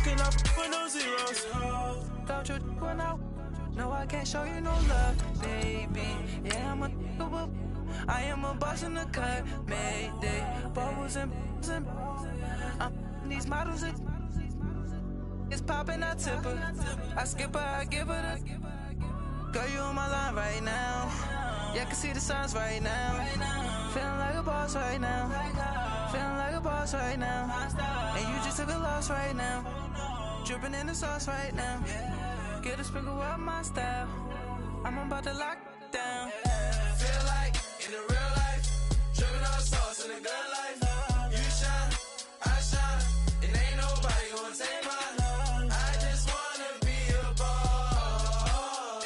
cannot with no zeros. Don't you run out? No, I can't show you no love, baby. Yeah, I am a boss in the cut, Mayday. Bubbles and these models, it's popping, I tip her. I skip her, I give her the. Girl, you on my line right now. Yeah, I can see the signs right now. Feeling like a boss right now. Feeling like a boss right now. And you just took a loss right now. Dripping in the sauce right now. Get a sprinkle up my style. I'm about to lock down. Feel like in the real life, dripping all sauce in the good life. You shine, I shine, and ain't nobody gonna take mine. I just wanna be a boss.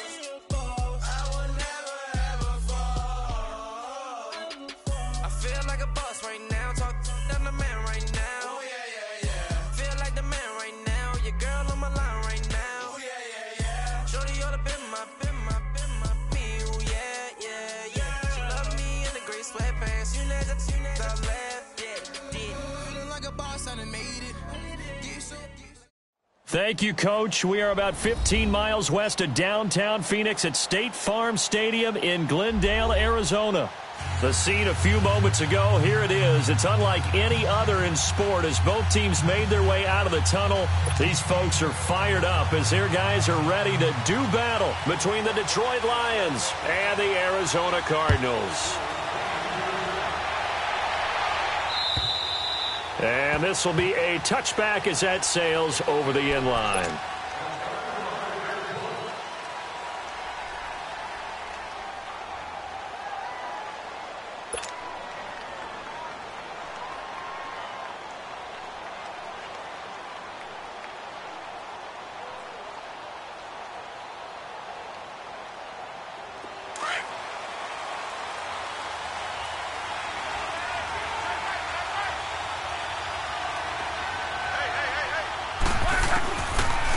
I will never ever fall. I feel like a boss right now. Talk to the man right now. Oh yeah, yeah, yeah. Feel like the man right now. Your girl on my line right now. Shorty ought to been my, me, ooh, yeah, yeah, yeah. She love me in the gray sweatpants, you never, I left, yeah, feeling like a boss, I done made it. Thank you, Coach. We are about 15 miles west of downtown Phoenix at State Farm Stadium in Glendale, Arizona. The scene a few moments ago, here it is. It's unlike any other in sport as both teams made their way out of the tunnel. These folks are fired up as their guys are ready to do battle between the Detroit Lions and the Arizona Cardinals. And this will be a touchback as that sails over the end line.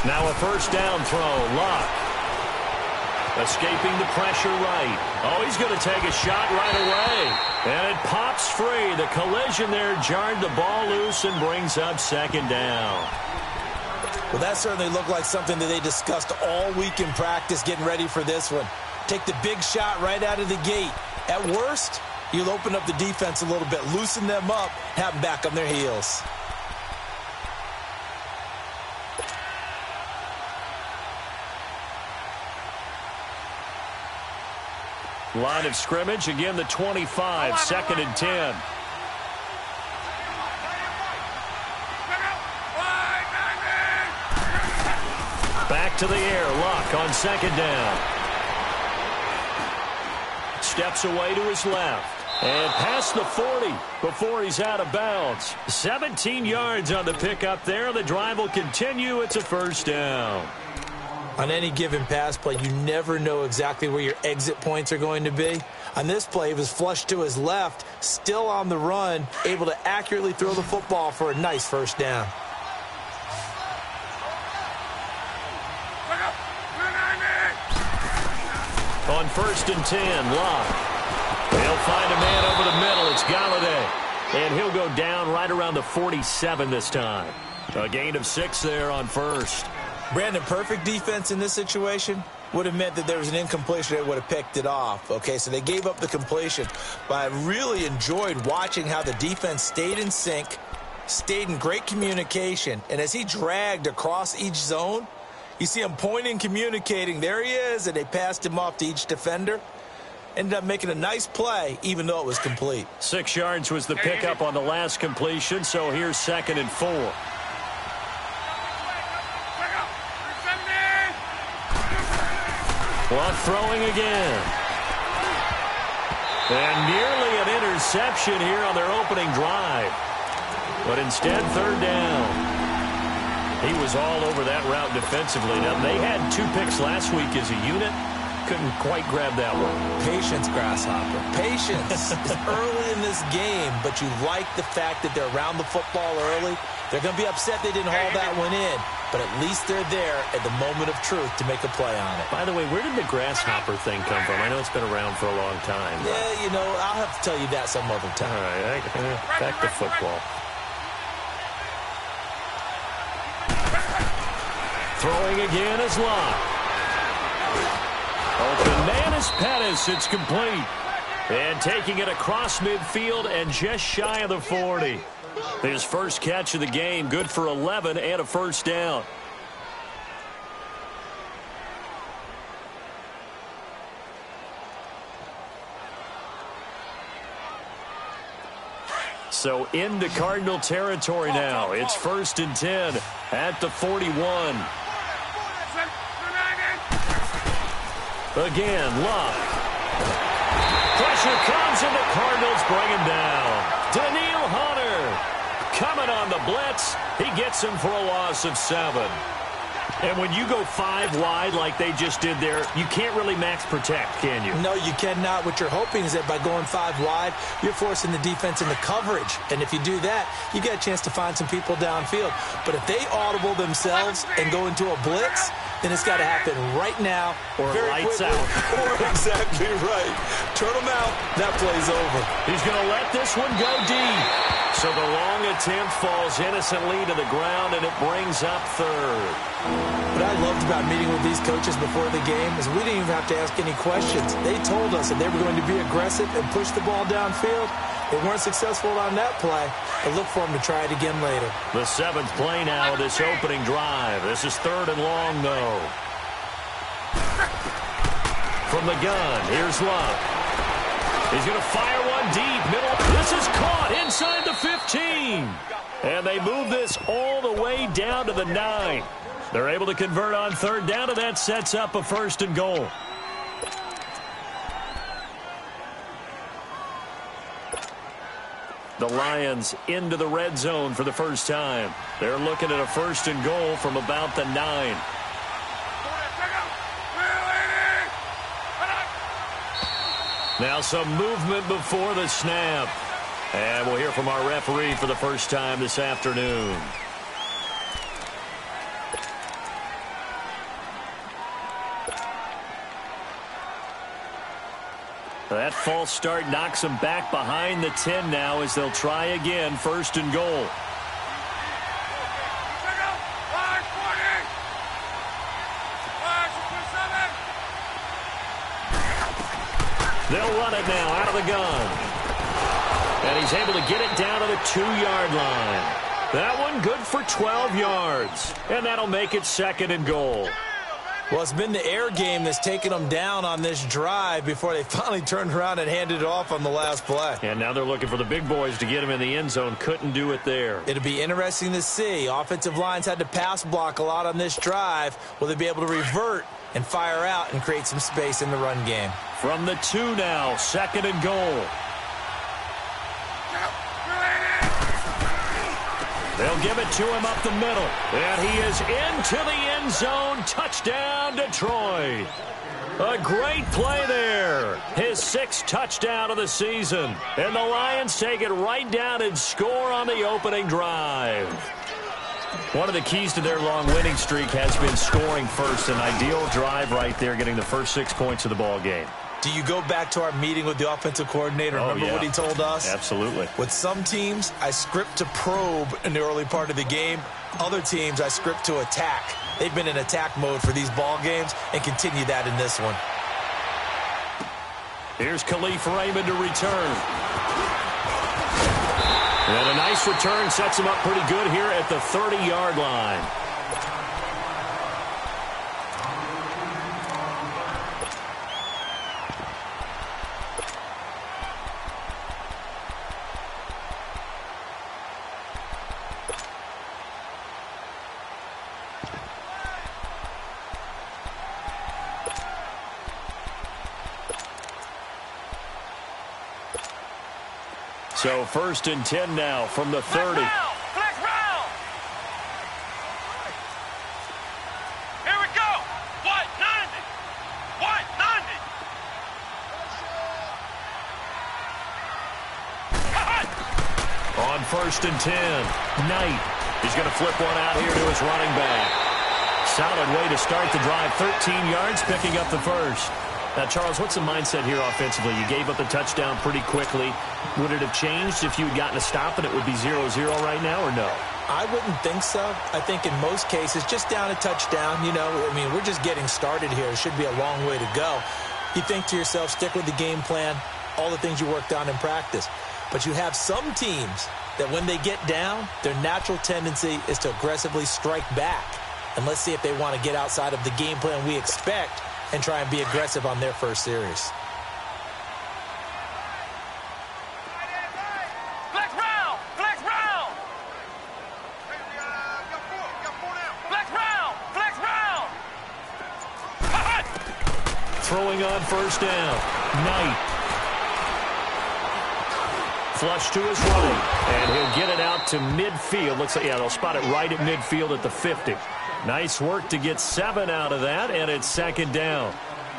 Now a first down throw. Luck escaping the pressure right. Oh, he's going to take a shot right away. And it pops free. The collision there jarred the ball loose and brings up second down. Well, that certainly looked like something that they discussed all week in practice getting ready for this one. Take the big shot right out of the gate. At worst, you'll open up the defense a little bit, loosen them up, have them back on their heels. Line of scrimmage, again the 25, second and 10. Back to the air, Luck on second down. Steps away to his left. And past the 40 before he's out of bounds. 17 yards on the pickup there. The drive will continue. It's a first down. On any given pass play, you never know exactly where your exit points are going to be. On this play, he was flushed to his left, still on the run, able to accurately throw the football for a nice first down. On first and 10, Luck. They'll find a man over the middle. It's Galladay. And he'll go down right around the 47 this time. A gain of 6 there on first. Brandon, perfect defense in this situation would have meant that there was an incompletion that would have picked it off. Okay, so they gave up the completion. But I really enjoyed watching how the defense stayed in sync, stayed in great communication. And as he dragged across each zone, you see him pointing, communicating. There he is, and they passed him off to each defender. Ended up making a nice play, even though it was complete. 6 yards was the pickup on the last completion, so here's second and 4. Luck throwing again. And nearly an interception here on their opening drive. But instead, third down. He was all over that route defensively. Now, they had 2 picks last week as a unit. Couldn't quite grab that one. Patience, Grasshopper. Patience is early in this game, but you like the fact that they're around the football early. They're going to be upset they didn't haul that one in, but at least they're there at the moment of truth to make a play on it. By the way, where did the grasshopper thing come from? I know it's been around for a long time. Yeah, you know, I'll have to tell you that some other time. All right, back to football. Throwing again is Locke. Open man is Pettis. It's complete. And taking it across midfield and just shy of the 40. His first catch of the game, good for 11 and a first down. So into Cardinal territory now. It's 1st and 10 at the 41. Again, Locke. Pressure comes and the Cardinals bring him down. Danielle Hunter coming on the blitz. He gets him for a loss of 7. And when you go 5 wide like they just did there, you can't really max protect, can you? No, you cannot. What you're hoping is that by going 5 wide, you're forcing the defense into coverage. And if you do that, you get a chance to find some people downfield. But if they audible themselves and go into a blitz, then it's got to happen right now. Or lights out. Or exactly right. Turn them out. That play's over. He's going to let this one go deep. So the long attempt falls innocently to the ground, and it brings up 3rd. What I loved about meeting with these coaches before the game is we didn't even have to ask any questions. They told us that they were going to be aggressive and push the ball downfield. They weren't successful on that play, but look for them to try it again later. The 7th play now of this opening drive. This is 3rd and long, though. From the gun, here's Locke. He's going to fire one deep, middle. This is caught inside the 15. And they move this all the way down to the 9. They're able to convert on 3rd down, and that sets up a 1st and goal. The Lions into the red zone for the first time. They're looking at a 1st and goal from about the 9. Now some movement before the snap. And we'll hear from our referee for the first time this afternoon. That false start knocks them back behind the 10 now as they'll try again, 1st and goal. They'll run it now out of the gun. And he's able to get it down to the 2-yard line. That one good for 12 yards. And that'll make it 2nd and goal. Well, it's been the air game that's taken them down on this drive before they finally turned around and handed it off on the last play. And now they're looking for the big boys to get him in the end zone. Couldn't do it there. It'll be interesting to see. Offensive lines had to pass block a lot on this drive. Will they be able to revert and fire out and create some space in the run game? From the 2 now, 2nd and goal. They'll give it to him up the middle. And he is into the end zone. Touchdown, Detroit. A great play there. His 6th touchdown of the season. And the Lions take it right down and score on the opening drive. One of the keys to their long winning streak has been scoring first. An ideal drive right there, getting the first 6 points of the ball game. Do you go back to our meeting with the offensive coordinator? Remember what he told us? Absolutely. With some teams, I script to probe in the early part of the game. Other teams, I script to attack. They've been in attack mode for these ball games and continue that in this one. Here's Khalif Raymond to return. And a nice return sets him up pretty good here at the 30-yard line. So 1st and 10 now from the 30. Here we go. What? 90. What? 90. On 1st and 10, Knight. He's going to flip one out here to his running back. Solid way to start the drive. 13 yards, picking up the first. Now, Charles, what's the mindset here offensively? You gave up the touchdown pretty quickly. Would it have changed if you had gotten a stop and it would be 0-0 right now, or no? I wouldn't think so. I think in most cases, just down a touchdown, you know, I mean, we're just getting started here. It should be a long way to go. You think to yourself, stick with the game plan, all the things you worked on in practice. But you have some teams that when they get down, their natural tendency is to aggressively strike back. And let's see if they want to get outside of the game plan we expect and try and be aggressive on their first series. Flex round! Flex round! Flex round! Flex round! Throwing on first down. Knight. Flush to his right. And he'll get it out to midfield. Looks like, yeah, they'll spot it right at midfield at the 50. Nice work to get 7 out of that, and it's second down.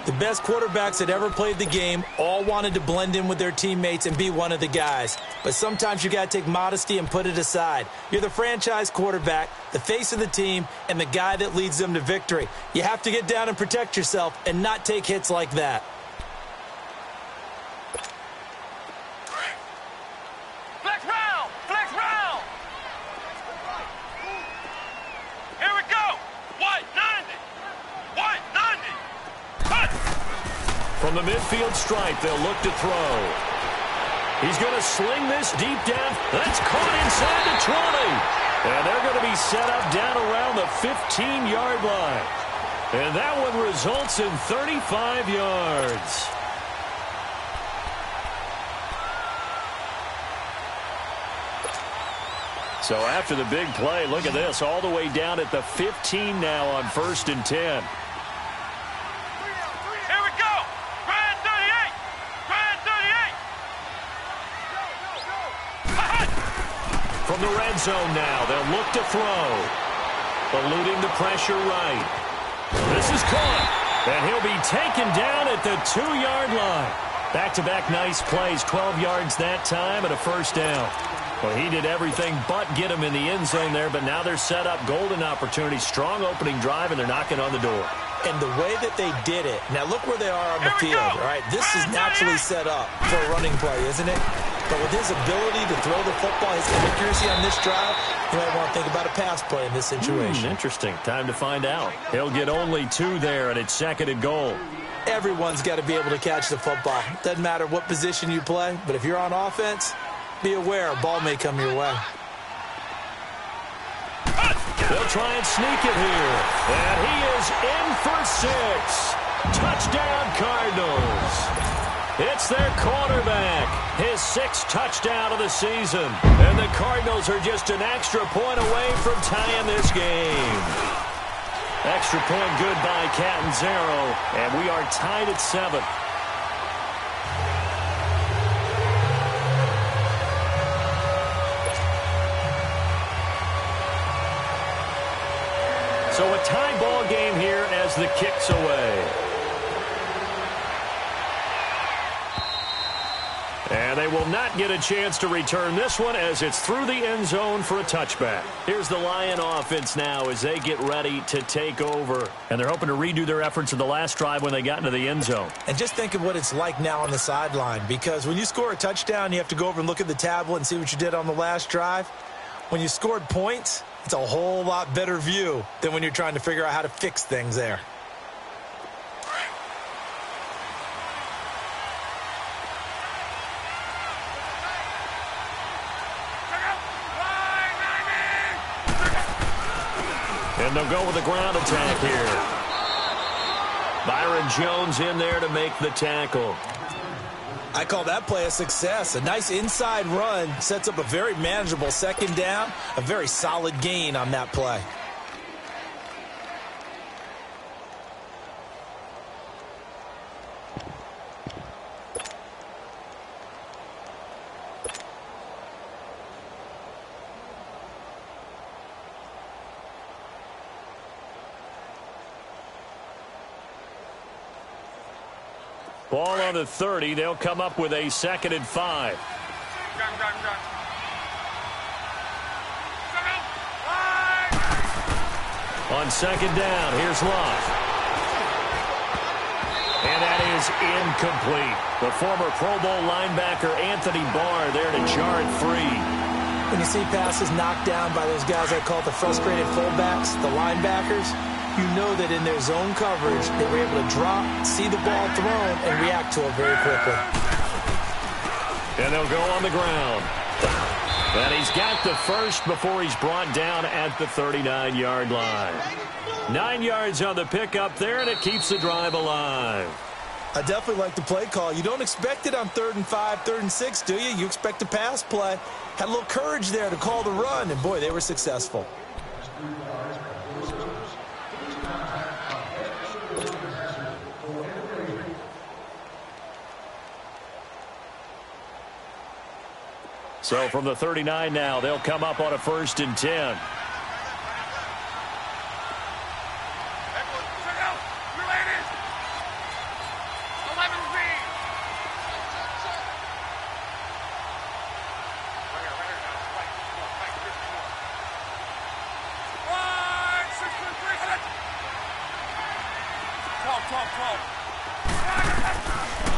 The best quarterbacks that ever played the game all wanted to blend in with their teammates and be one of the guys. But sometimes you got to take modesty and put it aside. You're the franchise quarterback, the face of the team, and the guy that leads them to victory. You have to get down and protect yourself and not take hits like that. Flex round! Flex round! Here we go! 190! 190! Cut! From the midfield stripe, they'll look to throw. He's going to sling this deep down. That's caught inside the 20. And they're going to be set up down around the 15-yard line. And that one results in 35 yards. So after the big play, look at this, all the way down at the 15 now on 1st and 10. Here we go! Grand 38! Grand 38! From the red zone now, they'll look to throw. Eluding the pressure right. This is caught. And he'll be taken down at the 2-yard line. Back-to-back nice plays, 12 yards that time and a first down. Well, he did everything but get him in the end zone there, but now they're set up, golden opportunity, strong opening drive, and they're knocking on the door. And the way that they did it, now look where they are on the field, all right? This is naturally set up for a running play, isn't it? But with his ability to throw the football, his accuracy on this drive, you might want to think about a pass play in this situation. Interesting. Time to find out. He'll get only 2 there, and it's 2nd and goal. Everyone's got to be able to catch the football. Doesn't matter what position you play, but if you're on offense, be aware a ball may come your way. They'll try and sneak it here. And he is in for 6. Touchdown, Cardinals. It's their quarterback. His 6th touchdown of the season. And the Cardinals are just an extra point away from tying this game. Extra point good by Catanzaro. And we are tied at 7. So a tie ball game here as the kick's away. And they will not get a chance to return this one as it's through the end zone for a touchback. Here's the Lion offense now as they get ready to take over. And they're hoping to redo their efforts in the last drive when they got into the end zone. And just think of what it's like now on the sideline, because when you score a touchdown, you have to go over and look at the tablet and see what you did on the last drive. When you scored points, it's a whole lot better view than when you're trying to figure out how to fix things there. And they'll go with the ground attack here. Byron Jones in there to make the tackle. I call that play a success. A nice inside run sets up a very manageable 2nd down, a very solid gain on that play. Ball on the 30. They'll come up with a 2nd and 5. On 2nd down, here's Love. And that is incomplete. The former Pro Bowl linebacker Anthony Barr there to jar it free. When you see passes knocked down by those guys I call the frustrated fullbacks, the linebackers, you know that in their zone coverage, they were able to drop, see the ball thrown, and react to it very quickly. And they'll go on the ground. And he's got the first before he's brought down at the 39-yard line. 9 yards on the pickup there, and it keeps the drive alive. I definitely like the play call. You don't expect it on 3rd and 5, 3rd and 6, do you? You expect a pass play. Had a little courage there to call the run, and boy, they were successful. So from the 39 now, they'll come up on a 1st and 10.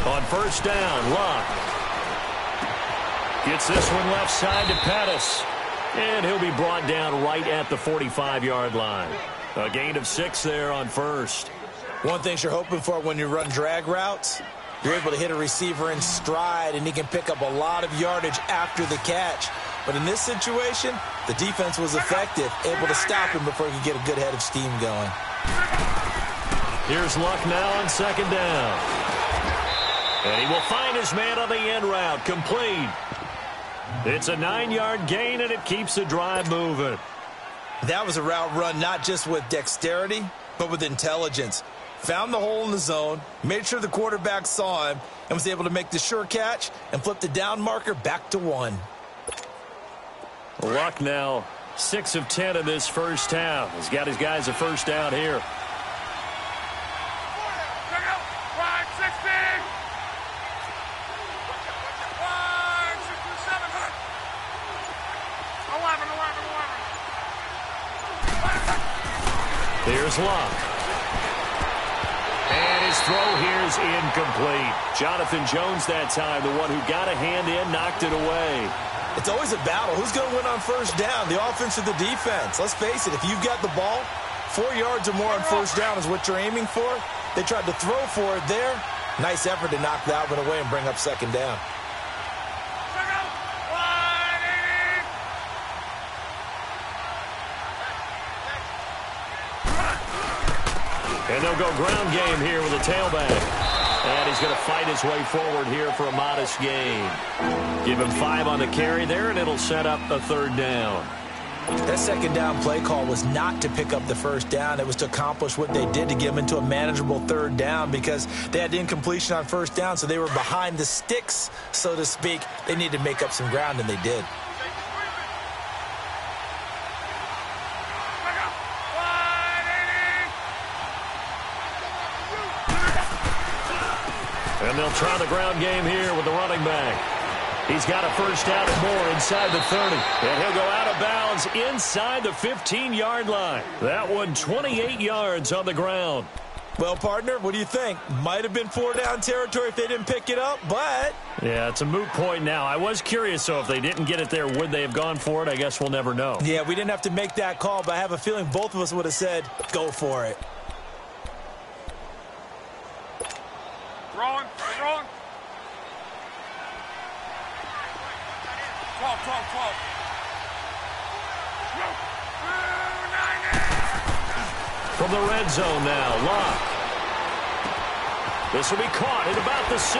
On 1st down, Luck gets this one left side to Pettis. And he'll be brought down right at the 45-yard line. A gain of 6 there on 1st. One thing you're hoping for when you run drag routes, you're able to hit a receiver in stride, and he can pick up a lot of yardage after the catch. But in this situation, the defense was effective, able to stop him before he could get a good head of steam going. Here's Luck now on 2nd down. And he will find his man on the end route, complete. It's a 9-yard gain, and it keeps the drive moving. That was a route run not just with dexterity, but with intelligence. Found the hole in the zone, made sure the quarterback saw him, and was able to make the sure catch and flip the down marker back to 1. Luck now 6 of 10 in this first half. He's got his guys a 1st down here. Here's Luck. And his throw here is incomplete. Jonathan Jones that time, the one who got a hand in, knocked it away. It's always a battle. Who's going to win on 1st down, the offense or the defense? Let's face it, if you've got the ball, 4 yards or more on 1st down is what you're aiming for. They tried to throw for it there. Nice effort to knock that one away and bring up 2nd down. And they'll go ground game here with a tailback. And he's going to fight his way forward here for a modest gain. Give him 5 on the carry there, and it'll set up a 3rd down. That 2nd down play call was not to pick up the 1st down. It was to accomplish what they did to get them into a manageable 3rd down because they had incompletion on 1st down, so they were behind the sticks, so to speak. They needed to make up some ground, and they did. And they'll try the ground game here with the running back. He's got a 1st down and more inside the 30. And he'll go out of bounds inside the 15-yard line. That one 28 yards on the ground. Well, partner, what do you think? Might have been 4-down territory if they didn't pick it up, but... Yeah, it's a moot point now. I was curious, so if they didn't get it there, would they have gone for it? I guess we'll never know. Yeah, we didn't have to make that call, but I have a feeling both of us would have said, go for it. Wrong. 12. From the red zone now, Luck. This will be caught at about the 6.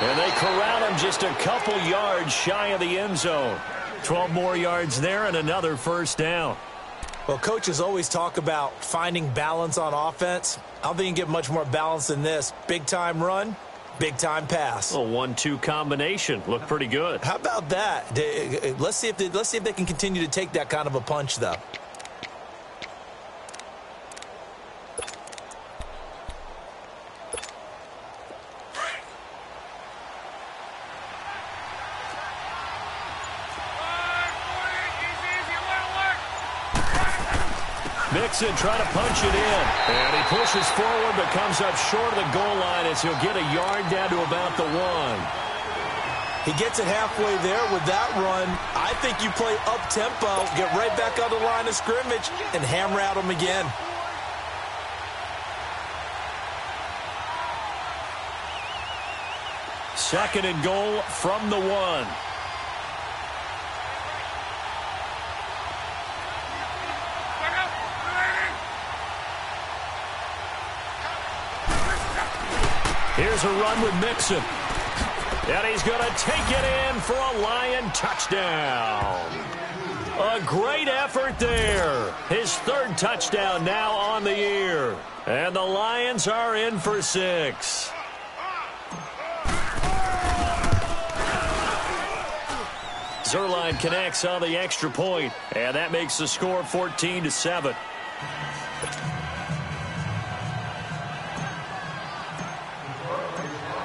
And they corral him just a couple yards shy of the end zone. 12 more yards there and another 1st down. Well, coaches always talk about finding balance on offense. I don't think you can get much more balance than this. Big-time run, big-time pass. A 1-2 combination. Looked pretty good. How about that? Let's see if they can continue to take that kind of a punch, though. Mixon trying to punch it in. And he pushes forward but comes up short of the goal line as he'll get a yard down to about the 1. He gets it halfway there with that run. I think you play up-tempo, get right back on the line of scrimmage, and hammer at him again. Second and goal from the 1. Here's a run with Mixon. And he's going to take it in for a Lion touchdown. A great effort there. His third touchdown now on the year. And the Lions are in for 6. Zuerlein connects on the extra point, and that makes the score 14-7.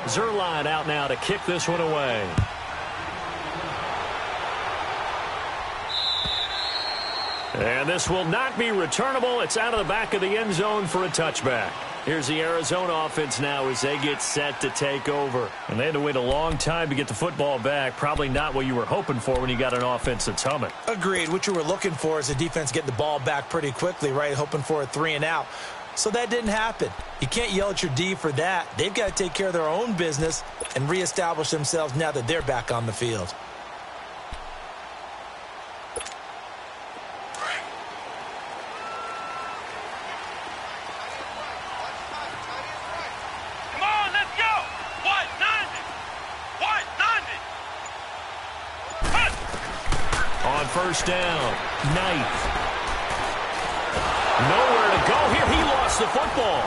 Zuerlein out now to kick this one away. And this will not be returnable. It's out of the back of the end zone for a touchback. Here's the Arizona offense now as they get set to take over. And they had to wait a long time to get the football back. Probably not what you were hoping for when you got an offense that's humming. Agreed. What you were looking for is the defense getting the ball back pretty quickly, right? Hoping for a 3-and-out. So that didn't happen. You can't yell at your D for that. They've got to take care of their own business and reestablish themselves now that they're back on the field. Come on, let's go! What? 90! On first down, Knight. Nowhere to go here. He lost the football.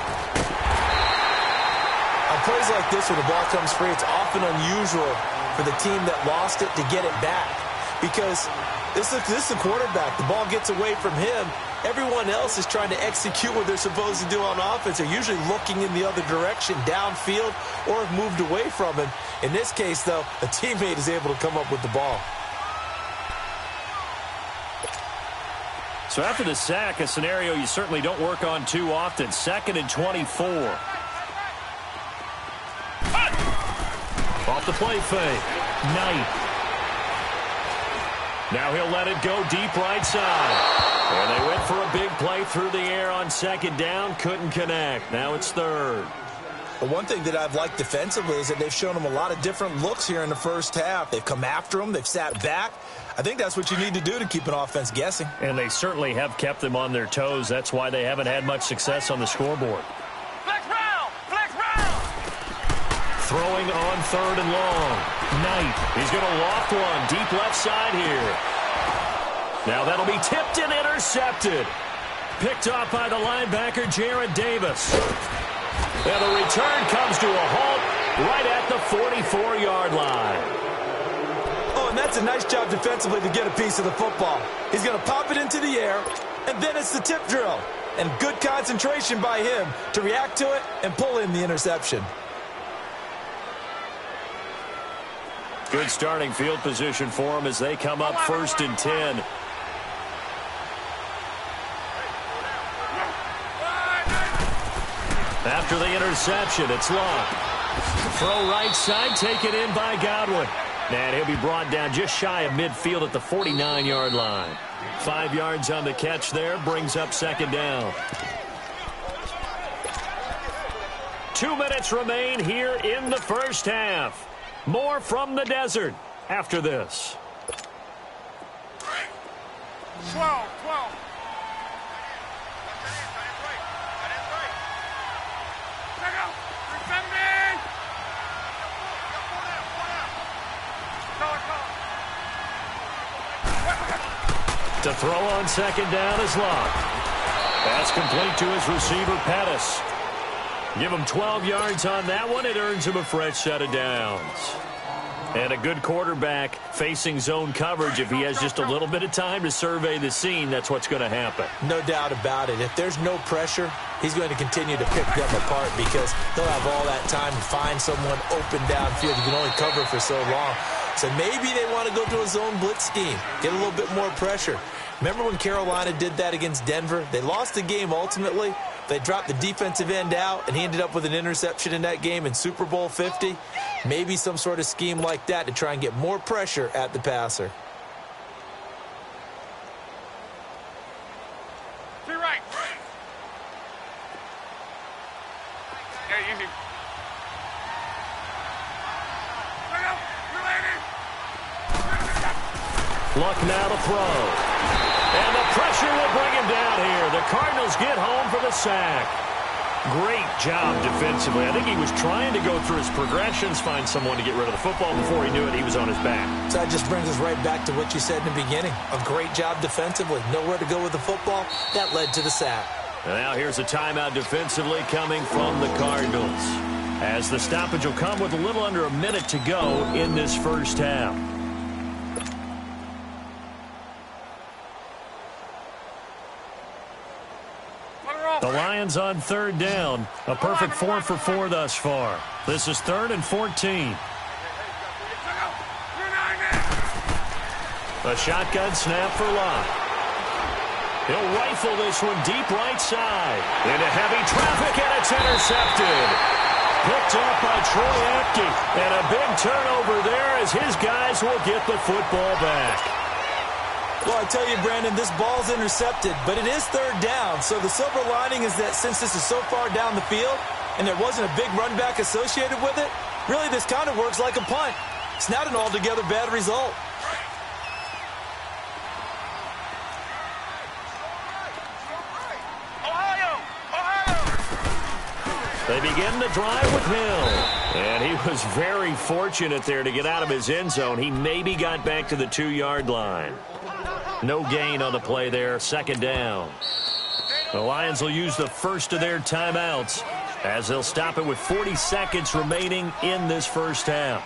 On plays like this where the ball comes free, it's often unusual for the team that lost it to get it back. Because this is the quarterback. The ball gets away from him. Everyone else is trying to execute what they're supposed to do on offense. They're usually looking in the other direction, downfield, or have moved away from him. In this case, though, a teammate is able to come up with the ball. So after the sack, a scenario you certainly don't work on too often. 2nd and 24. Off the play fake. Knight. Now he'll let it go deep right side. And they went for a big play through the air on 2nd down. Couldn't connect. Now it's 3rd. But one thing that I've liked defensively is that they've shown them a lot of different looks here in the first half. They've come after them. They've sat back. I think that's what you need to do to keep an offense guessing. And they certainly have kept them on their toes. That's why they haven't had much success on the scoreboard. Flex round! Flex round! Throwing on 3rd and long. Knight. He's going to loft one deep left side here. Now that'll be tipped and intercepted. Picked off by the linebacker, Jarrad Davis. And the return comes to a halt right at the 44-yard line. Oh, and that's a nice job defensively to get a piece of the football. He's going to pop it into the air, and then it's the tip drill. And good concentration by him to react to it and pull in the interception. Good starting field position for him as they come up 1st and 10. After the interception, it's Locke. Throw right side, taken in by Godwin. And he'll be brought down just shy of midfield at the 49-yard line. 5 yards on the catch there, brings up 2nd down. 2 minutes remain here in the first half. More from the desert after this. 12. To throw on 2nd down is Locke. Pass complete to his receiver, Pettis. Give him 12 yards on that one. It earns him a fresh set of downs. And a good quarterback facing zone coverage. If he has just a little bit of time to survey the scene, that's what's going to happen. No doubt about it. If there's no pressure, he's going to continue to pick them apart because he'll have all that time to find someone open downfield. You can only cover for so long. So maybe they want to go to a zone blitz scheme, get a little bit more pressure. Remember when Carolina did that against Denver? They lost the game ultimately, They dropped the defensive end out, and he ended up with an interception in that game in Super Bowl 50. Maybe some sort of scheme like that to try and get more pressure at the passer. Right. Yeah, easy. Luck now to throw. And the pressure will bring him down here. The Cardinals get home for the sack. Great job defensively. I think he was trying to go through his progressions, find someone to get rid of the football. Before he knew it, he was on his back. So that just brings us right back to what you said in the beginning. A great job defensively. Nowhere to go with the football. That led to the sack. And now here's a timeout defensively coming from the Cardinals, as the stoppage will come with a little under a minute to go in this first half. The Lions on third down. A perfect 4 for 4 thus far. This is 3rd and 14. A shotgun snap for Locke. He'll rifle this one deep right side. Into heavy traffic, and it's intercepted. Picked up by Troy Apke. And a big turnover there as his guys will get the football back. Well, I tell you, Brandon, this ball's intercepted, but it is third down. So the silver lining is that since this is so far down the field and there wasn't a big run back associated with it, really this kind of works like a punt. It's not an altogether bad result. They begin the drive with Hill. And he was very fortunate there to get out of his end zone. He maybe got back to the 2-yard line. No gain on the play there. 2nd down. The Lions will use the first of their timeouts as they'll stop it with 40 seconds remaining in this first half.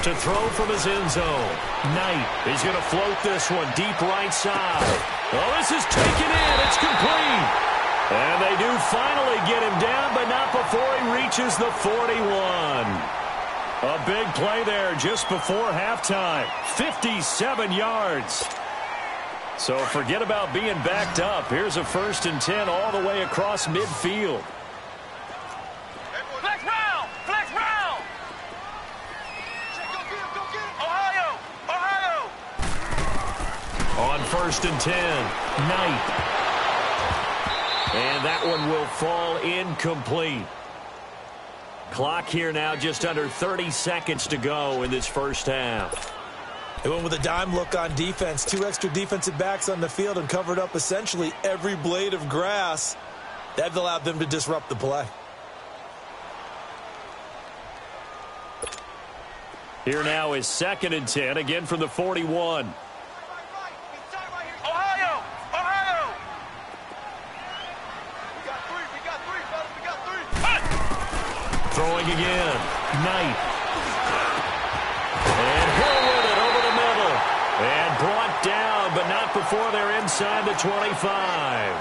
To throw from his end zone. Knight is going to float this one deep right side. Oh, this is taken in. It's complete. And they do finally get him down, but not before he reaches the 41. A big play there just before halftime. 57 yards. So forget about being backed up. Here's a 1st and 10 all the way across midfield. On 1st and 10, Knight. And that one will fall incomplete. Clock here now, just under 30 seconds to go in this first half. They went with a dime look on defense. 2 extra defensive backs on the field and covered up essentially every blade of grass. That allowed them to disrupt the play. Here now is 2nd and 10, again from the 41. Throwing again. Knight. And Hill with it over the middle. And brought down, but not before they're inside the 25.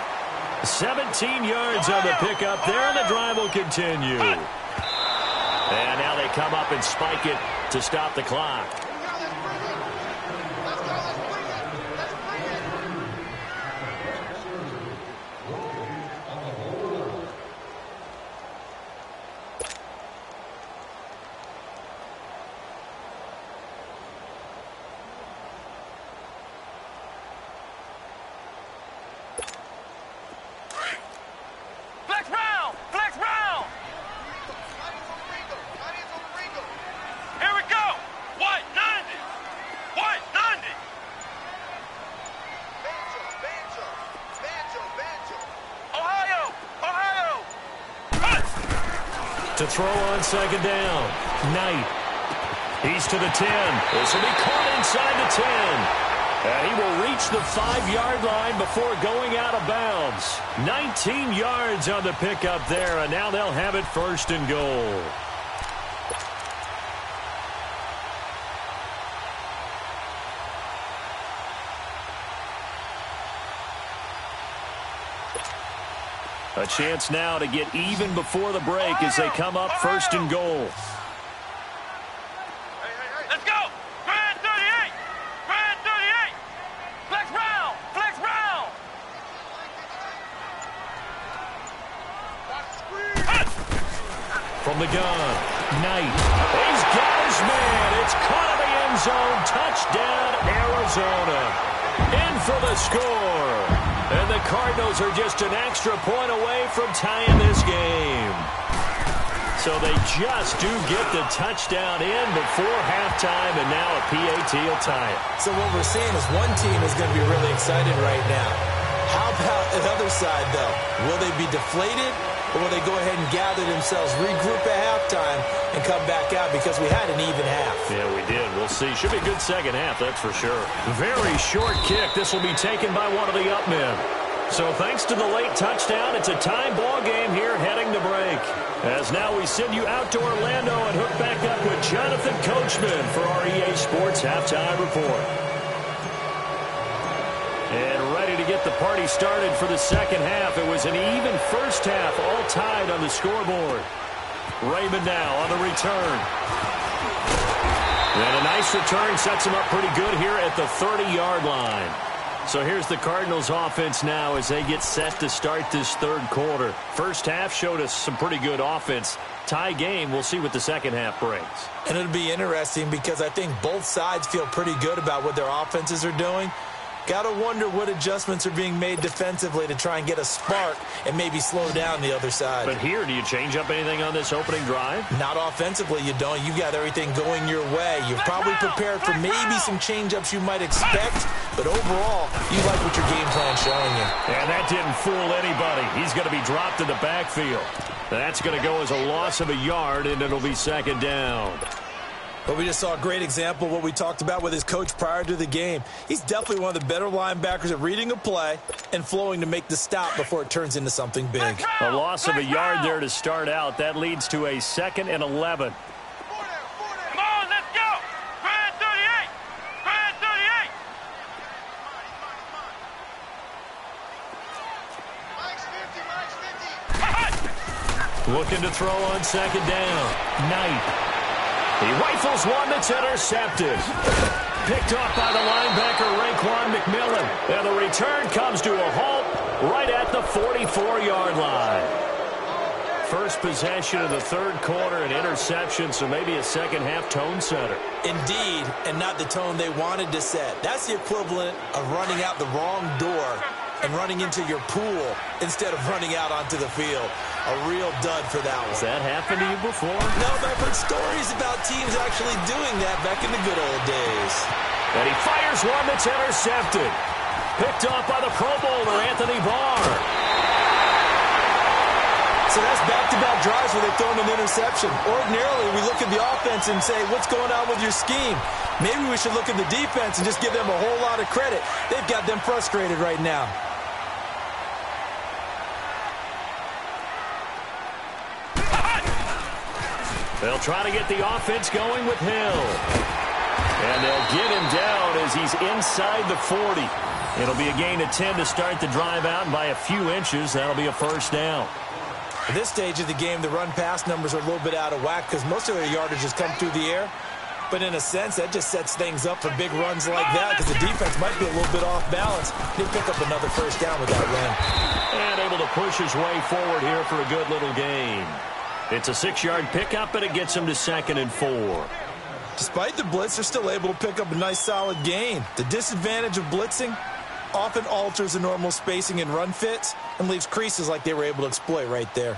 17 yards on the pickup there, and the drive will continue. And now they come up and spike it to stop the clock. Here we go. What? No! throw on second down. Knight. He's to the 10. This will be caught inside the 10. And he will reach the 5-yard line before going out of bounds. 19 yards on the pickup there, and now they'll have it first and goal. A chance now to get even before the break as they come up first and goal. Let's go! Grand 38! Grand 38! Flex round! Flex round! From the gun, Knight. He's got his man. It's caught in the end zone. Touchdown, Arizona. In for the score. And the Cardinals are just an extra point away from tying this game. So they just do get the touchdown in before halftime, and now a PAT will tie it. So what we're saying is one team is going to be really excited right now. How about the other side, though? Will they be deflated, or will they go ahead and gather themselves, regroup at halftime, and come back out because we had an even half? Yeah, we did. We'll see. Should be a good second half, that's for sure. Very short kick. This will be taken by one of the up men. So thanks to the late touchdown, it's a tie ball game here heading to break. As now we send you out to Orlando and hook back up with Jonathan Coachman for our EA Sports Halftime Report. And ready to get the party started for the second half. It was an even first half, all tied on the scoreboard. Raymond now on the return. And a nice return sets him up pretty good here at the 30-yard line. So here's the Cardinals offense now as they get set to start this third quarter. First half showed us some pretty good offense. Tie game, we'll see what the second half brings. And it'll be interesting because I think both sides feel pretty good about what their offenses are doing. Got to wonder what adjustments are being made defensively to try and get a spark and maybe slow down the other side. But here, do you change up anything on this opening drive? Not offensively, you don't. You got everything going your way. You're probably prepared for maybe some change-ups you might expect, but overall, you like what your game plan's showing you. And that didn't fool anybody. He's going to be dropped in the backfield. That's going to go as a loss of a yard, and it'll be second down. But we just saw a great example of what we talked about with his coach prior to the game. He's definitely one of the better linebackers at reading a play and flowing to make the stop before it turns into something big. A loss of a yard there to start out. That leads to a 2nd and 11. Come on, let's go! Grand 38! Grand 38! Mike's 50, Mike's 50! Looking to throw on second down. Knight. He rifles one that's intercepted. Picked off by the linebacker, Raekwon McMillan. And the return comes to a halt right at the 44-yard line. First possession of the third quarter, an interception, so maybe a second-half tone setter. Indeed, and not the tone they wanted to set. That's the equivalent of running out the wrong door and running into your pool instead of running out onto the field. A real dud for that one. Has that happened to you before? No, but I've heard stories about teams actually doing that back in the good old days. And he fires one that's intercepted. Picked off by the Pro Bowler, Anthony Barr. So that's back-to-back drives where they've thrown an interception. Ordinarily, we look at the offense and say, what's going on with your scheme? Maybe we should look at the defense and just give them a whole lot of credit. They've got them frustrated right now. They'll try to get the offense going with Hill. And they'll get him down as he's inside the 40. It'll be a gain of 10 to start the drive out, and by a few inches, that'll be a first down. At this stage of the game, the run-pass numbers are a little bit out of whack because most of their yardage has come through the air. But in a sense, that just sets things up for big runs like that because the defense might be a little bit off balance. They pick up another first down with that run. And able to push his way forward here for a good little gain. It's a 6-yard pickup, and it gets him to 2nd and 4. Despite the blitz, they're still able to pick up a nice solid gain. The disadvantage of blitzing often alters the normal spacing and run fits and leaves creases like they were able to exploit right there.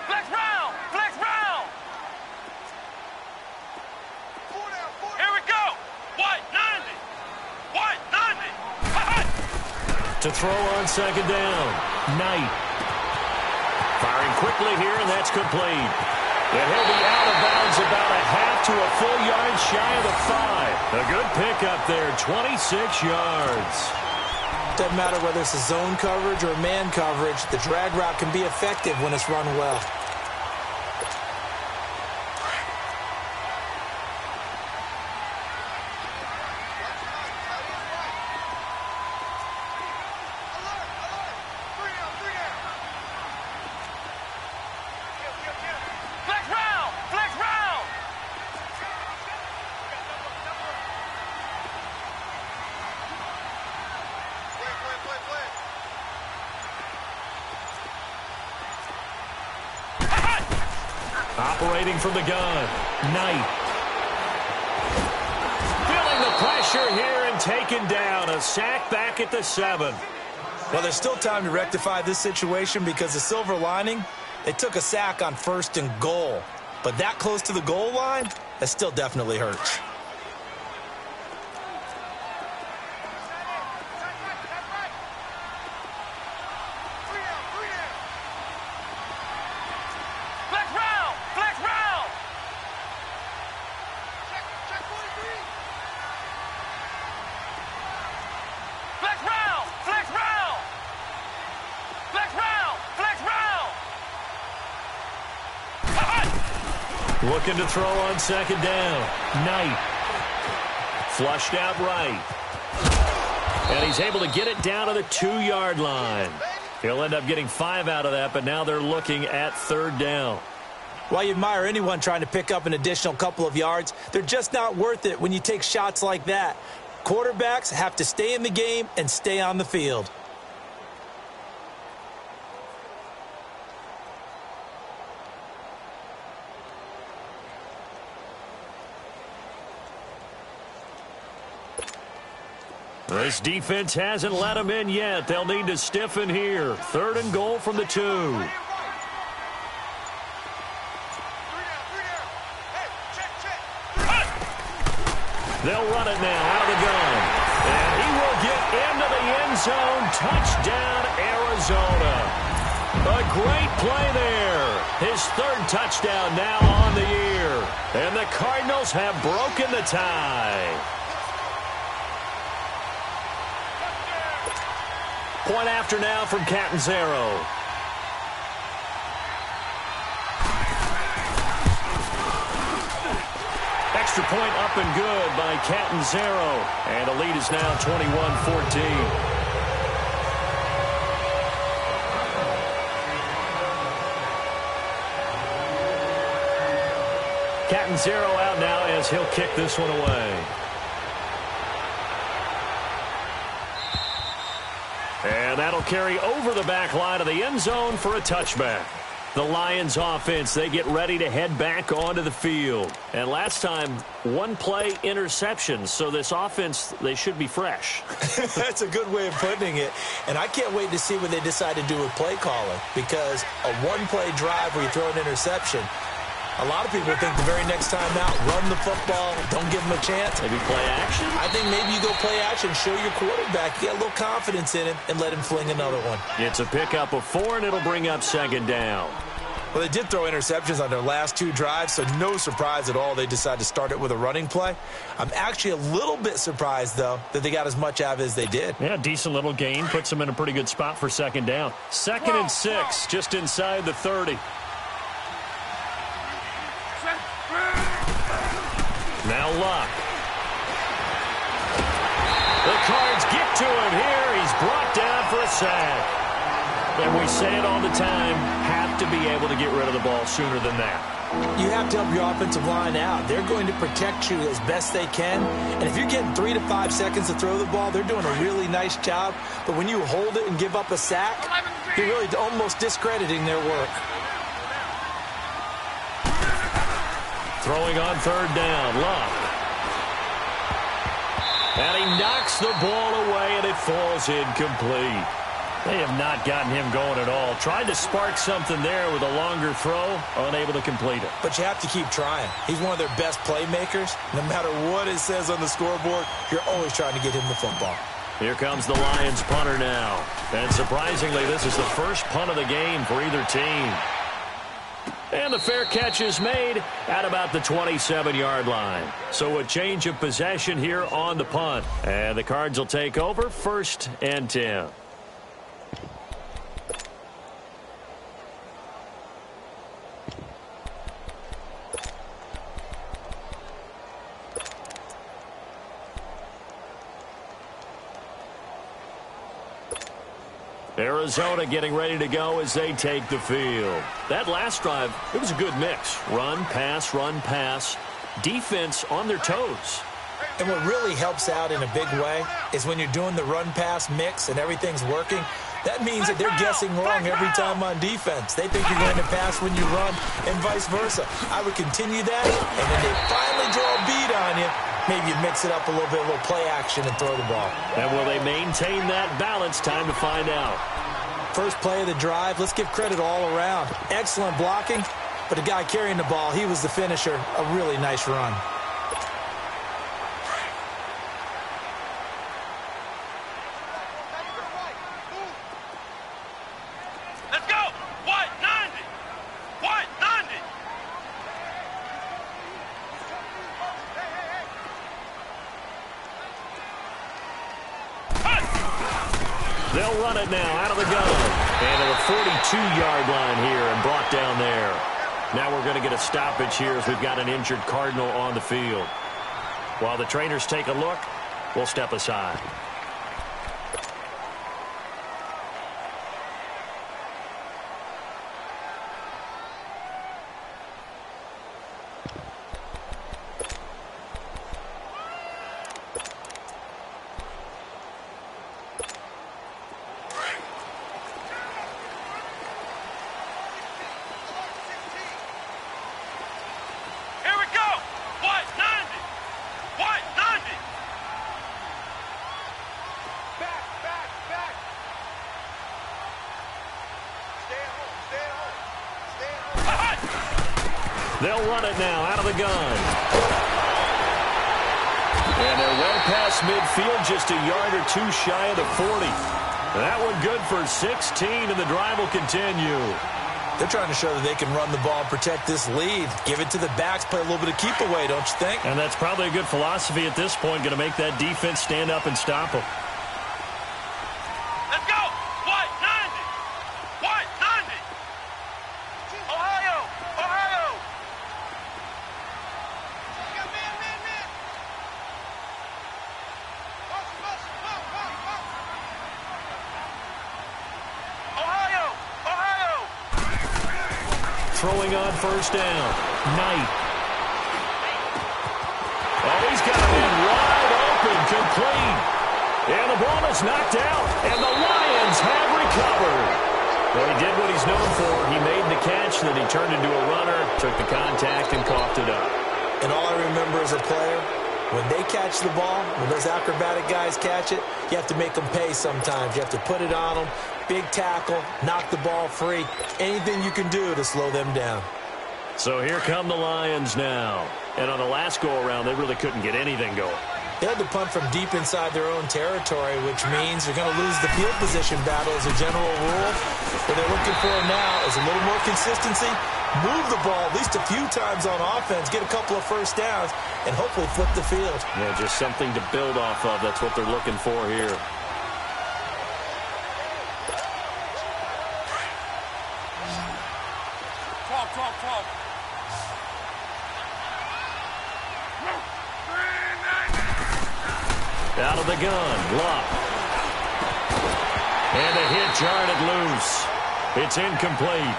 Flex round! Flex round! Here we go! White 90! White 90! To to throw on second down. Knight. Firing quickly here, and that's complete. And he'll be out of bounds about a half to a full yard shy of the 5. A good pickup there, 26 yards. Doesn't matter whether it's a zone coverage or man coverage, the drag route can be effective when it's run well. Operating from the gun, Knight. Feeling the pressure here and taken down. A sack back at the 7. Well, there's still time to rectify this situation because the silver lining, they took a sack on 1st and goal. But that close to the goal line, that still definitely hurts. Looking to throw on second down. Knight. Flushed out right. And he's able to get it down to the 2-yard line. He'll end up getting 5 out of that, but now they're looking at 3rd down. While you admire anyone trying to pick up an additional couple of yards, they're just not worth it when you take shots like that. Quarterbacks have to stay in the game and stay on the field. This defense hasn't let them in yet. They'll need to stiffen here. 3rd and goal from the 2. They'll run it now out of the gun. And he will get into the end zone. Touchdown, Arizona. A great play there. His 3rd touchdown now on the year. And the Cardinals have broken the tie. Point after now from Catanzaro. Extra point up and good by Catanzaro. And the lead is now 21-14. Catanzaro out now as he'll kick this one away. And that'll carry over the back line of the end zone for a touchback. The Lions offense, they get ready to head back onto the field. And last time, 1-play interception. So this offense, they should be fresh. That's a good way of putting it. And I can't wait to see what they decide to do with play calling. Because a 1-play drive where you throw an interception, a lot of people think the very next time out, run the football, don't give them a chance. Maybe play action? I think maybe you go play action, show your quarterback, get a little confidence in him, and let him fling another one. It's a pickup of 4, and it'll bring up 2nd down. Well, they did throw interceptions on their last 2 drives, so no surprise at all they decided to start it with a running play. I'm actually a little bit surprised, though, that they got as much out of it as they did. Yeah, decent little gain. Puts them in a pretty good spot for 2nd down. 2nd and 6, just inside the 30. Now Luck. The Cards get to him here. He's brought down for a sack. And we say it all the time, have to be able to get rid of the ball sooner than that. You have to help your offensive line out. They're going to protect you as best they can. And if you're getting 3 to 5 seconds to throw the ball, they're doing a really nice job. But when you hold it and give up a sack, you're really almost discrediting their work. Throwing on 3rd down, Luck. And he knocks the ball away, and it falls incomplete. They have not gotten him going at all. Tried to spark something there with a longer throw, unable to complete it. But you have to keep trying. He's one of their best playmakers. No matter what it says on the scoreboard, you're always trying to get him the football. Here comes the Lions punter now. And surprisingly, this is the first punt of the game for either team. And the fair catch is made at about the 27-yard line. So a change of possession here on the punt. And the Cards will take over 1st and 10. Arizona getting ready to go as they take the field. That last drive, it was a good mix. Run, pass, defense on their toes. And what really helps out in a big way is when you're doing the run-pass mix and everything's working, that means that they're guessing wrong every time on defense. They think you're going to pass when you run and vice versa. I would continue that, and then they finally draw a beat on you. Maybe you mix it up a little bit, a little play action, and throw the ball. And will they maintain that balance? Time to find out. First play of the drive, let's give credit all around. Excellent blocking, but the guy carrying the ball, he was the finisher. A really nice run. Let's go! White 90! White 90! They'll run it now out of the gun. And to the 42-yard line here and brought down there. Now we're going to get a stoppage here as we've got an injured Cardinal on the field. While the trainers take a look, we'll step aside. They'll run it now out of the gun. And they're well past midfield, just a yard or two shy of the 40. That one good for 16, and the drive will continue. They're trying to show that they can run the ball, protect this lead. Give it to the backs, play a little bit of keep away, don't you think? And that's probably a good philosophy at this point, going to make that defense stand up and stop them. Let's go! White 90! White 90! Ohio! Ohio! Ohio! Ohio! Throwing on first down. Knight. Oh, he's got it in wide open, complete. And the ball is knocked out, and the Lions have recovered. Well, he did what he's known for. He made the catch, then he turned into a runner, took the contact, and coughed it up. And all I remember as a player, when they catch the ball, when those acrobatic guys catch it, you have to make them pay sometimes. You have to put it on them, big tackle, knock the ball free. Anything you can do to slow them down. So here come the Lions now. And on the last go-around, they really couldn't get anything going. They had to punt from deep inside their own territory, which means they're going to lose the field position battle as a general rule. What they're looking for now is a little more consistency, move the ball at least a few times on offense, get a couple of first downs, and hopefully flip the field. Yeah, just something to build off of. That's what they're looking for here. Out of the gun, Luck. And a hit jarred loose. It's incomplete.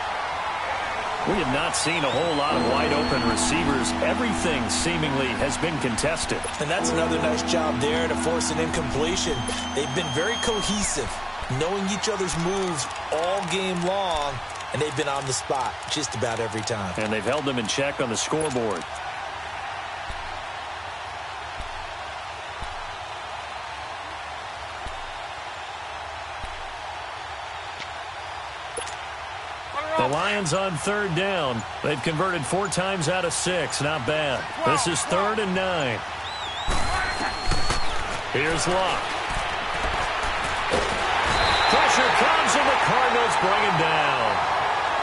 We have not seen a whole lot of wide-open receivers. Everything seemingly has been contested. And that's another nice job there to force an incompletion. They've been very cohesive, knowing each other's moves all game long, and they've been on the spot just about every time. And they've held them in check on the scoreboard. The Lions on third down. They've converted 4 times out of 6. Not bad. This is 3rd and 9. Here's Luck. pressure comes, and the Cardinals bring him down.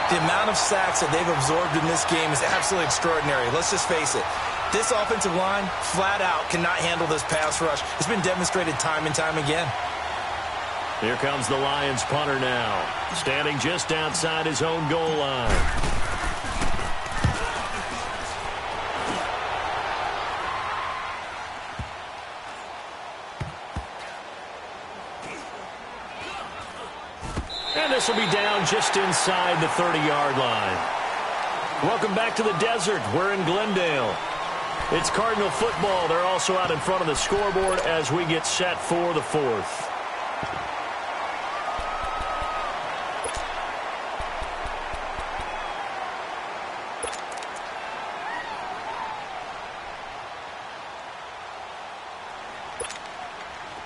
The amount of sacks that they've absorbed in this game is absolutely extraordinary. Let's just face it. This offensive line, flat out, cannot handle this pass rush. It's been demonstrated time and time again. Here comes the Lions punter now, standing just outside his own goal line. And this will be down just inside the 30-yard line. Welcome back to the desert. We're in Glendale. It's Cardinal football. They're also out in front of the scoreboard as we get set for the fourth.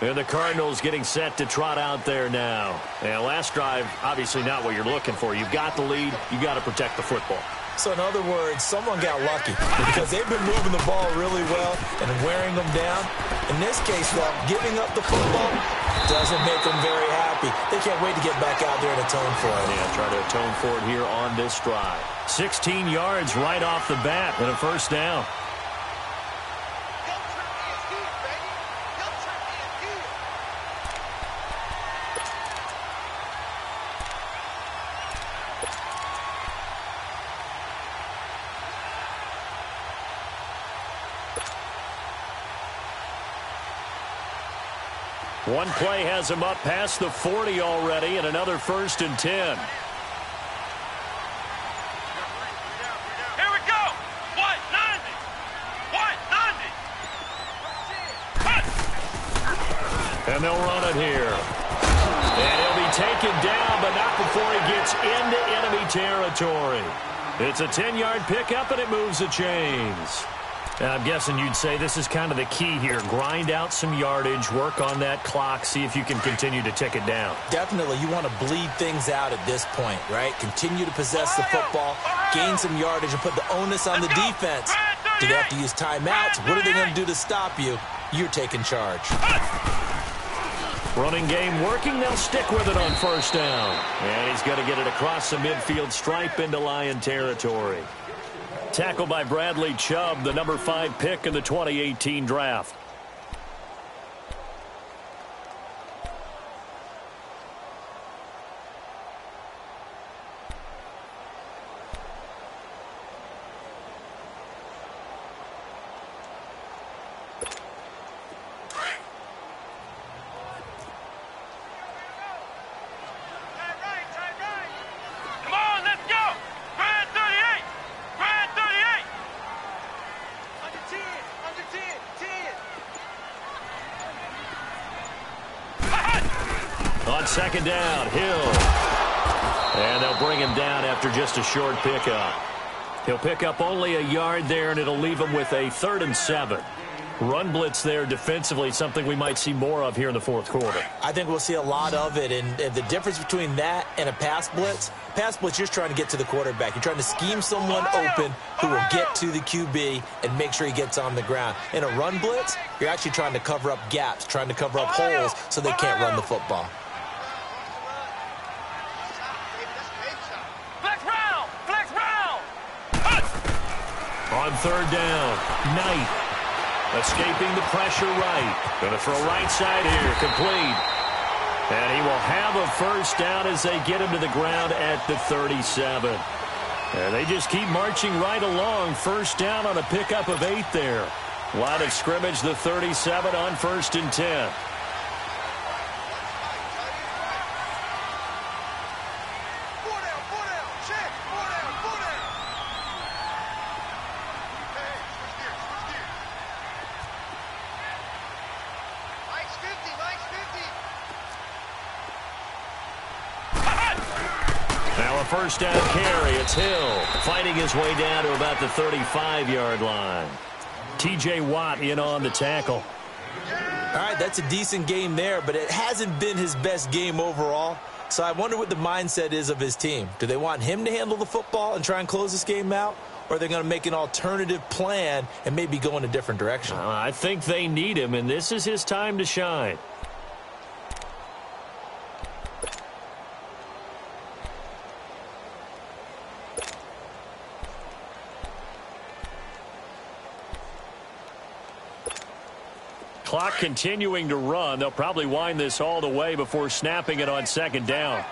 And the Cardinals getting set to trot out there now. And last drive, obviously not what you're looking for. You've got the lead. You've got to protect the football. So in other words, someone got lucky because they've been moving the ball really well and wearing them down. In this case, though, giving up the football doesn't make them very happy. They can't wait to get back out there and atone for it. Yeah, try to atone for it here on this drive. 16 yards right off the bat and a first down. One play has him up past the 40 already, and another 1st and 10. Here we go. 190. 190. And they'll run it here. And he'll be taken down, but not before he gets into enemy territory. It's a 10-yard pickup, and it moves the chains. I'm guessing you'd say this is kind of the key here. Grind out some yardage, work on that clock, see if you can continue to tick it down. Definitely, you want to bleed things out at this point, right? Continue to possess the football, gain some yardage, and put the onus on the defense. Do they have to use timeouts? What are they going to do to stop you? You're taking charge. Running game working. They'll stick with it on first down. And he's going to get it across the midfield stripe into Lion territory. Tackled by Bradley Chubb, the number 5 pick in the 2018 draft. On second down, Hill. And they'll bring him down after just a short pickup. He'll pick up only a yard there, and it'll leave him with a 3rd and 7. Run blitz there defensively, something we might see more of here in the fourth quarter. I think we'll see a lot of it, and the difference between that and a pass blitz, you're trying to get to the quarterback. You're trying to scheme someone open who will get to the QB and make sure he gets on the ground. In a run blitz, you're actually trying to cover up gaps, trying to cover up holes so they can't run the football. On third down, Knight escaping the pressure right. Going to throw right side here, complete. And he will have a first down as they get him to the ground at the 37. And they just keep marching right along. First down on a pickup of 8 there. Line of scrimmage, the 37 on 1st and 10. First down carry. It's Hill fighting his way down to about the 35-yard line. T.J. Watt in on the tackle. All right, that's a decent game there, but it hasn't been his best game overall. So I wonder what the mindset is of his team. Do they want him to handle the football and try and close this game out? Or are they going to make an alternative plan and maybe go in a different direction? I think they need him, and this is his time to shine. clock continuing to run. They'll probably wind this all the way before snapping it on second down.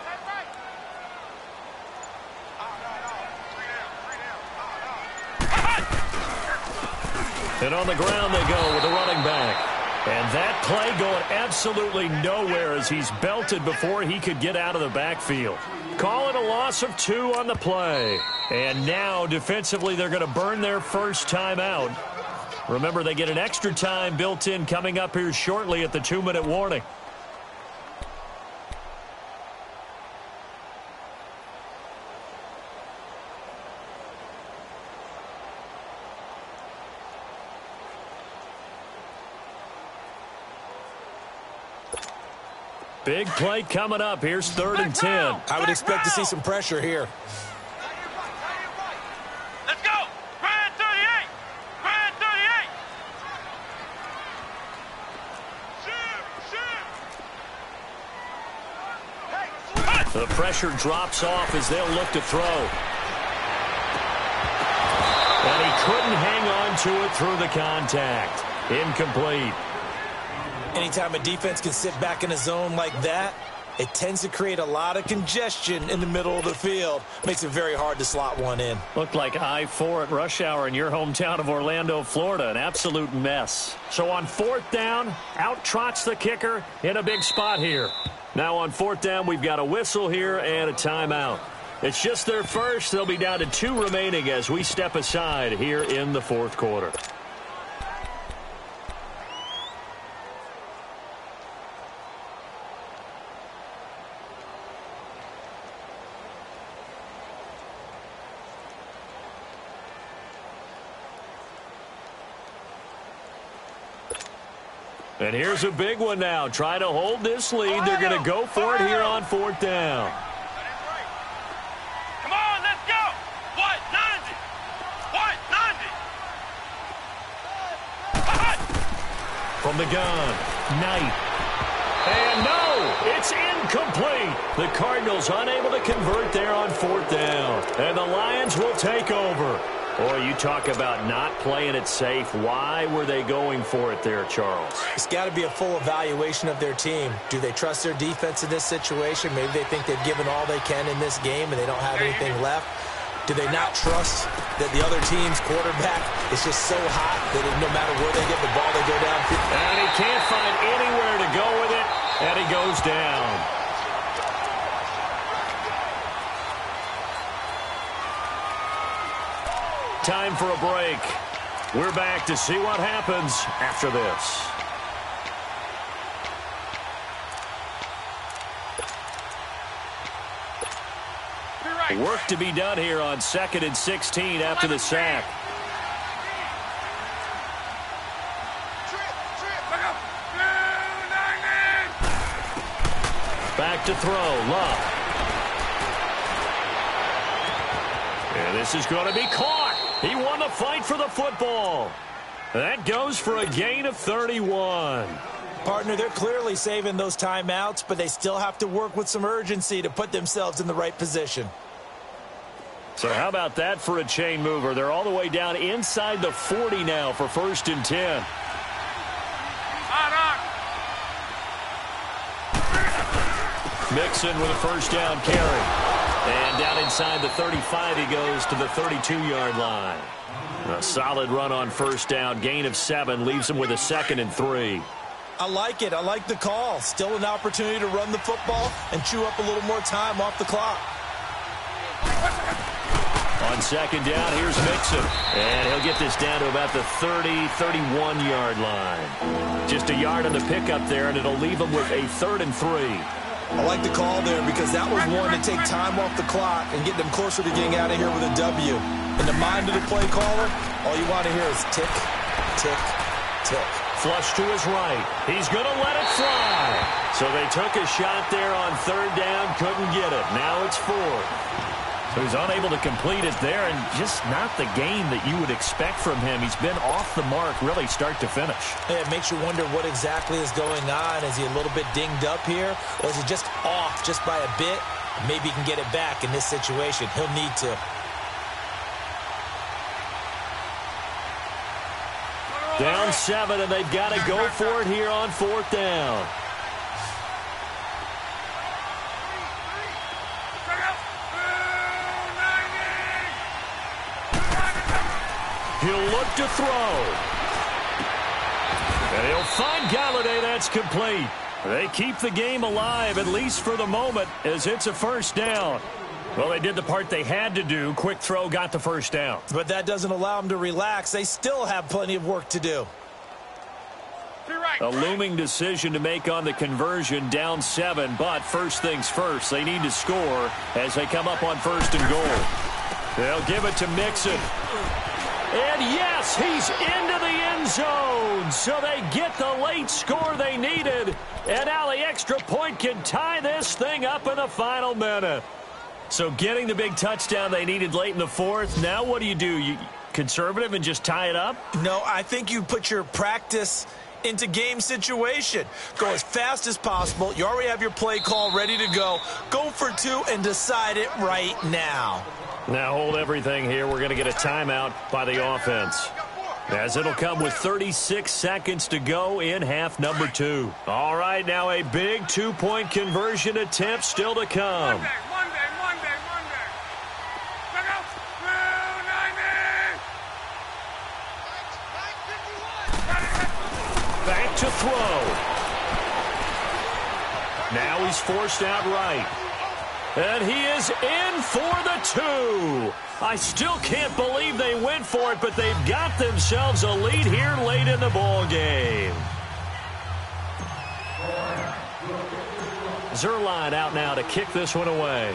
And on the ground they go with the running back. And that play going absolutely nowhere as he's belted before he could get out of the backfield. Call it a loss of 2 on the play. And now defensively they're going to burn their first time out. Remember, they get an extra time built in coming up here shortly at the 2-minute warning. Big play coming up. Here's 3rd and 10. I would expect to see some pressure here. Let's go. Grand 38. Grand 38. The pressure drops off as they'll look to throw. And he couldn't hang on to it through the contact. Incomplete. Anytime a defense can sit back in a zone like that, it tends to create a lot of congestion in the middle of the field. Makes it very hard to slot one in. Looked like I-4 at rush hour in your hometown of Orlando, Florida. An absolute mess. So on 4th down, out trots the kicker in a big spot here. Now on 4th down, we've got a whistle here and a timeout. It's just their first. They'll be down to 2 remaining as we step aside here in the 4th quarter. And here's a big one now. Trying to hold this lead. They're going to go for it here on 4th down. Come on, let's go. What? 90. What? 90. From the gun, Knight. And no, it's incomplete. The Cardinals unable to convert there on 4th down. And the Lions will take over. Boy, you talk about not playing it safe. Why were they going for it there, Charles? It's got to be a full evaluation of their team. Do they trust their defense in this situation? Maybe they think they've given all they can in this game and they don't have anything left. Do they not trust that the other team's quarterback is just so hot that no matter where they get the ball, they go down? And he can't find anywhere to go with it, and he goes down. Time for a break. We're back to see what happens after this. Work to be done here on 2nd and 16 after the sack. Back to throw, Love. And this is going to be caught. He won the fight for the football. That goes for a gain of 31. Partner, they're clearly saving those timeouts, but they still have to work with some urgency to put themselves in the right position. So how about that for a chain mover? They're all the way down inside the 40 now for 1st and 10. Mixon with a 1st down carry. And down inside the 35 he goes to the 32-yard line. A solid run on 1st down. Gain of 7 leaves him with a 2nd and 3. I like it. I like the call. Still an opportunity to run the football and chew up a little more time off the clock. On 2nd down, here's Mixon. And he'll get this down to about the 30, 31-yard line. Just a yard on the pickup there, and it'll leave him with a 3rd and 3. I like the call there because that was one to take time off the clock and get them closer to getting out of here with a W. In the mind of the play caller, all you want to hear is tick, tick, tick. Flush to his right. He's going to let it fly. So they took a shot there on 3rd down, couldn't get it. Now it's 4th. So he's unable to complete it there, and just not the game that you would expect from him. He's been off the mark really start to finish. It makes you wonder what exactly is going on. Is he a little bit dinged up here, or is he just off just by a bit? Maybe he can get it back in this situation. He'll need to. Down 7, and they've got to go for it here on 4th down. He'll look to throw. And he'll find Galladay. That's complete. They keep the game alive, at least for the moment, as it's a 1st down. Well, they did the part they had to do. Quick throw got the 1st down. But that doesn't allow them to relax. They still have plenty of work to do. A looming decision to make on the conversion, down 7. But first things first, they need to score as they come up on 1st and goal. They'll give it to Mixon. And yes, he's into the end zone. So they get the late score they needed. And now the extra point can tie this thing up in the final minute. So getting the big touchdown they needed late in the 4th. Now what do? You conservative and just tie it up? No, I think you put your practice into game situation. Go as fast as possible. You already have your play call ready to go. Go for 2 and decide it right now. Now hold everything here. We're going to get a timeout by the offense, as it'll come with 36 seconds to go in half number 2. All right, now a big 2-point conversion attempt still to come. Monday. Look out. Back to throw. Now he's forced out right. And he is in for the 2. I still can't believe they went for it, but they've got themselves a lead here late in the ball game. Zuerlein out now to kick this one away.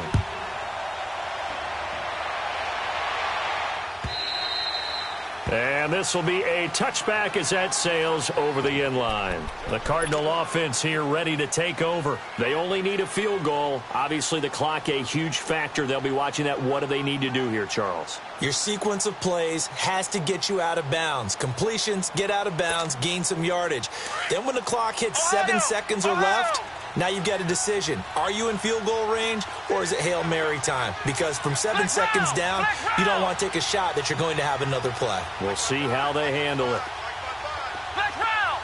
And this will be a touchback as that sails over the end line. The Cardinal offense here ready to take over. They only need a field goal. Obviously, the clock a huge factor. They'll be watching that. What do they need to do here, Charles? Your sequence of plays has to get you out of bounds. Completions, get out of bounds, gain some yardage. Then when the clock hits 7 seconds or left, now you've got a decision. Are you in field goal range, or is it Hail Mary time? Because from 7 seconds down, you don't want to take a shot that you're going to have another play. We'll see how they handle it. Flex round.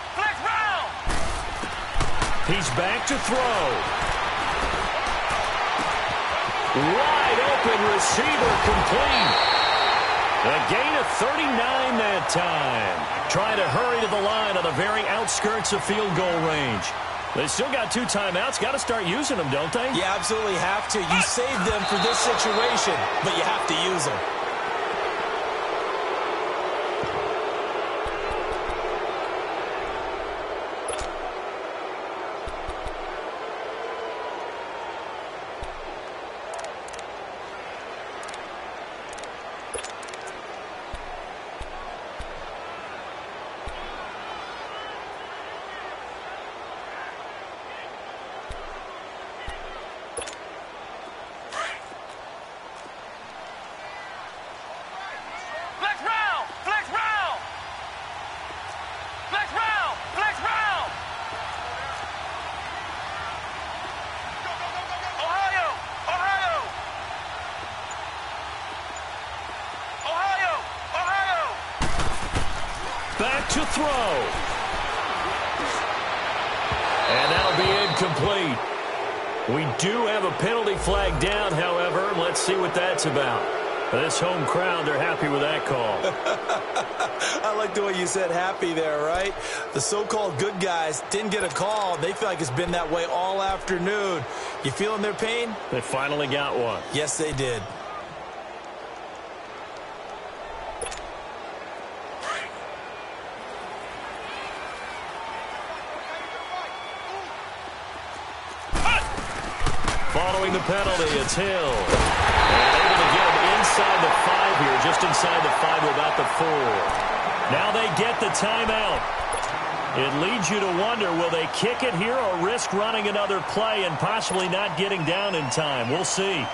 He's back to throw. Wide open receiver complete. A gain of 39 that time. Trying to hurry to the line on the very outskirts of field goal range. They still got 2 timeouts. Got to start using them, don't they? You absolutely have to. You saved them for this situation, but you have to use them. Back to throw. And that'll be incomplete. We do have a penalty flag down, however. Let's see what that's about. This home crowd, they're happy with that call. I like the way you said happy there, right? The so-called good guys didn't get a call. They feel like it's been that way all afternoon. You feeling their pain? They finally got one. Yes, they did. Following the penalty, it's Hill. And able to get him inside the 5 here, just inside the 5 to about the 4. Now they get the timeout. It leads you to wonder, will they kick it here or risk running another play and possibly not getting down in time? We'll see.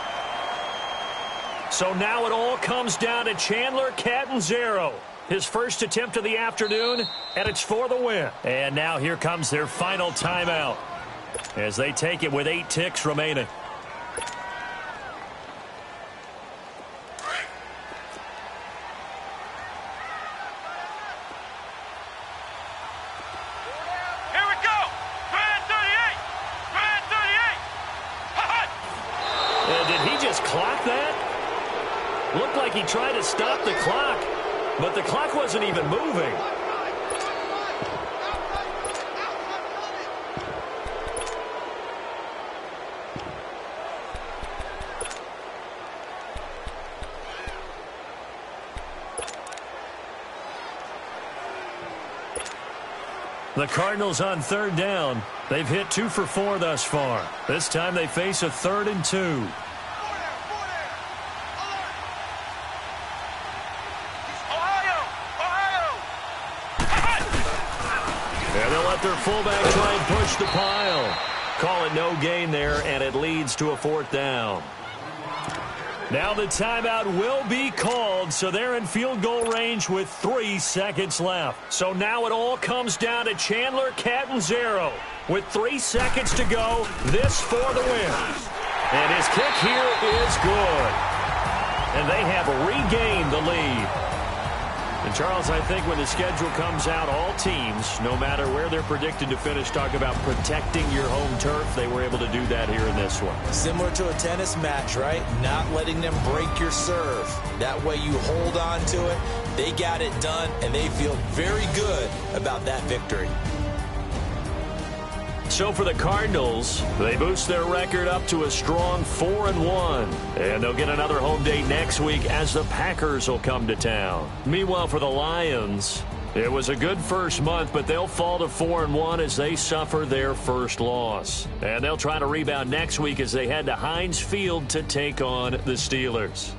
So now it all comes down to Chandler Catanzaro. His first attempt of the afternoon, and it's for the win. And now here comes their final timeout as they take it with 8 ticks remaining. Looked like he tried to stop the clock, but the clock wasn't even moving. The Cardinals on 3rd down. They've hit 2 for 4 thus far. This time they face a 3rd and 2. And they'll let their fullback try and push the pile. Call it no gain there, and it leads to a 4th down. Now the timeout will be called, so they're in field goal range with 3 seconds left. So now it all comes down to Chandler Catanzaro. With 3 seconds to go, this for the win. And his kick here is good. And they have regained the lead. And, Charles, I think when the schedule comes out, all teams, no matter where they're predicted to finish, talk about protecting your home turf. They were able to do that here in this one. Similar to a tennis match, right? Not letting them break your serve. That way you hold on to it. They got it done, and they feel very good about that victory. So for the Cardinals, they boost their record up to a strong 4-1. And they'll get another home date next week as the Packers will come to town. Meanwhile, for the Lions, it was a good first month, but they'll fall to 4-1 as they suffer their first loss. And they'll try to rebound next week as they head to Heinz Field to take on the Steelers.